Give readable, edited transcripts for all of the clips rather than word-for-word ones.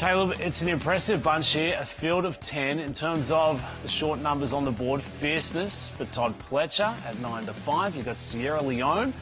Caleb, it's an impressive bunch here, a field of 10 in terms of the short numbers on the board. Fierceness for Todd Pletcher at 9-5. You've got Sierra Leone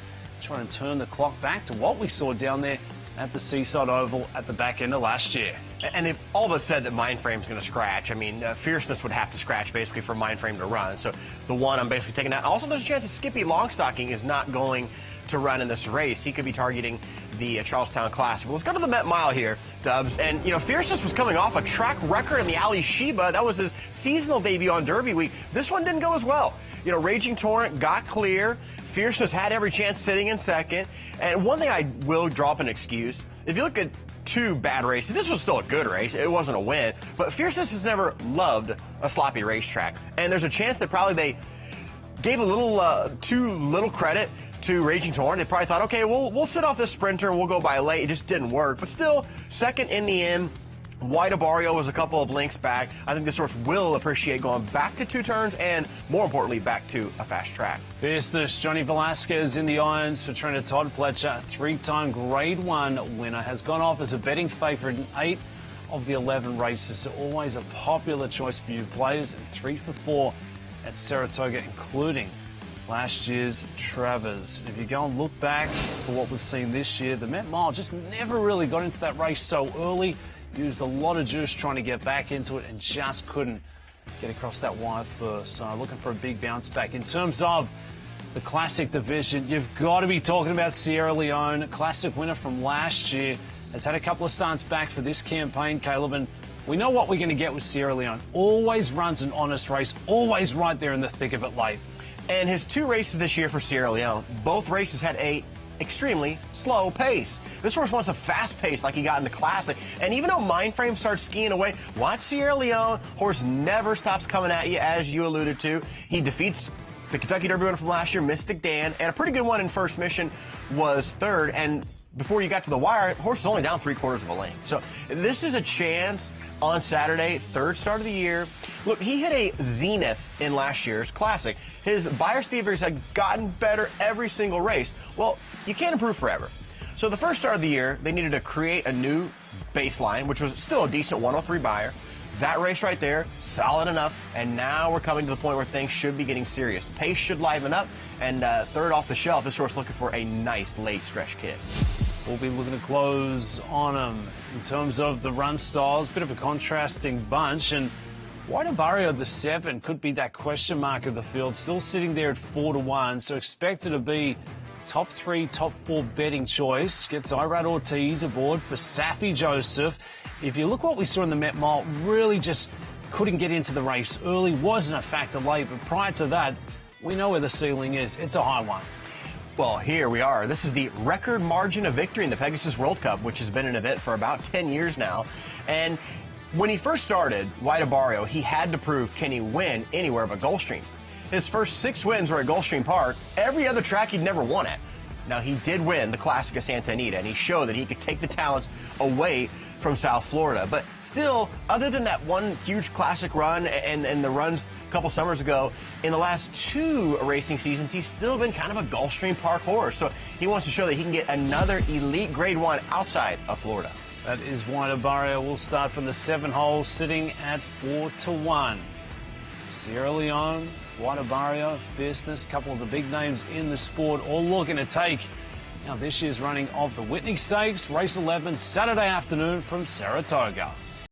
trying to turn the clock back to what we saw down there at the Seaside Oval at the back end of last year. And if all of us said that Mindframe's going to scratch, I mean, Fierceness would have to scratch basically for Mindframe to run. So the one I'm basically taking out. Also, there's a chance that Skippy Longstocking is not going to run in this race. He could be targeting the Charlestown Classic. Well, let's go to the Met Mile here, Dubs. And, you know, Fierceness was coming off a track record in the Ali Sheba. That was his seasonal debut on Derby Week. This one didn't go as well. You know, Raging Torrent got clear. Fierceness had every chance sitting in second. And one thing I will drop an excuse, if you look at two bad races, this was still a good race. It wasn't a win. But Fierceness has never loved a sloppy racetrack. And there's a chance that probably they gave a little too little credit to Raging Torrent. They probably thought, okay, we'll sit off this sprinter and we'll go by late. It just didn't work. But still, second in the end. White Abario was a couple of lengths back. I think this horse will appreciate going back to two turns and, more importantly, back to a fast track. Fierceness, Johnny Velasquez in the irons for trainer Todd Pletcher. Three-time Grade 1 winner. Has gone off as a betting favourite in 8 of the 11 races. So always a popular choice for you players. And 3 for 4 at Saratoga, including last year's Travers. If you go and look back for what we've seen this year, the Met Mile just never really got into that race so early. Used a lot of juice trying to get back into it and just couldn't get across that wire first. So looking for a big bounce back. In terms of the Classic division, you've got to be talking about Sierra Leone. Classic winner from last year. Has had a couple of starts back for this campaign, Caleb. And we know what we're going to get with Sierra Leone. Always runs an honest race. Always right there in the thick of it late. And his 2 races this year for Sierra Leone, both races had a extremely slow pace. This horse wants a fast pace like he got in the Classic. And even though Mindframe starts skiing away, watch Sierra Leone. Horse never stops coming at you, as you alluded to. He defeats the Kentucky Derby winner from last year, Mystic Dan, and a pretty good one in First Mission was third. And before you got to the wire, horse is only down 3/4 of a length. So this is a chance on Saturday, third start of the year. Look, he hit a zenith in last year's Classic. His Beyer speed figures had gotten better every single race. Well, you can't improve forever. So the first start of the year, they needed to create a new baseline, which was still a decent 103 Beyer. That race right there, solid enough, and now we're coming to the point where things should be getting serious. Pace should liven up, and third off the shelf, this horse looking for a nice late stretch kick. We'll be looking to close on him in terms of the run styles. Bit of a contrasting bunch. And White Abario, the 7, could be that question mark of the field. Still sitting there at 4-1. So expected to be top 3, top 4 betting choice. Gets Irad Ortiz aboard for Saffie Joseph. If you look what we saw in the Met Mile, really just couldn't get into the race early. Wasn't a factor late. But prior to that, we know where the ceiling is. It's a high one. Well, here we are. This is the record margin of victory in the Pegasus World Cup, which has been an event for about 10 years now. And when he first started, White Abario, he had to prove, can he win anywhere but Gulfstream? His first 6 wins were at Gulfstream Park. Every other track he'd never won at. Now, he did win the Classic of Santa Anita, and he showed that he could take the talents away from South Florida. But still, other than that one huge Classic run and the runs a couple summers ago, in the last 2 racing seasons, he's still been kind of a Gulfstream Park horse. So he wants to show that he can get another elite Grade 1 outside of Florida. That is White Abario. We'll start from the 7 hole, sitting at 4-1. Sierra Leone, White Abario, Fierceness, a couple of the big names in the sport, all looking to take now this year's running of the Whitney Stakes, race 11, Saturday afternoon from Saratoga.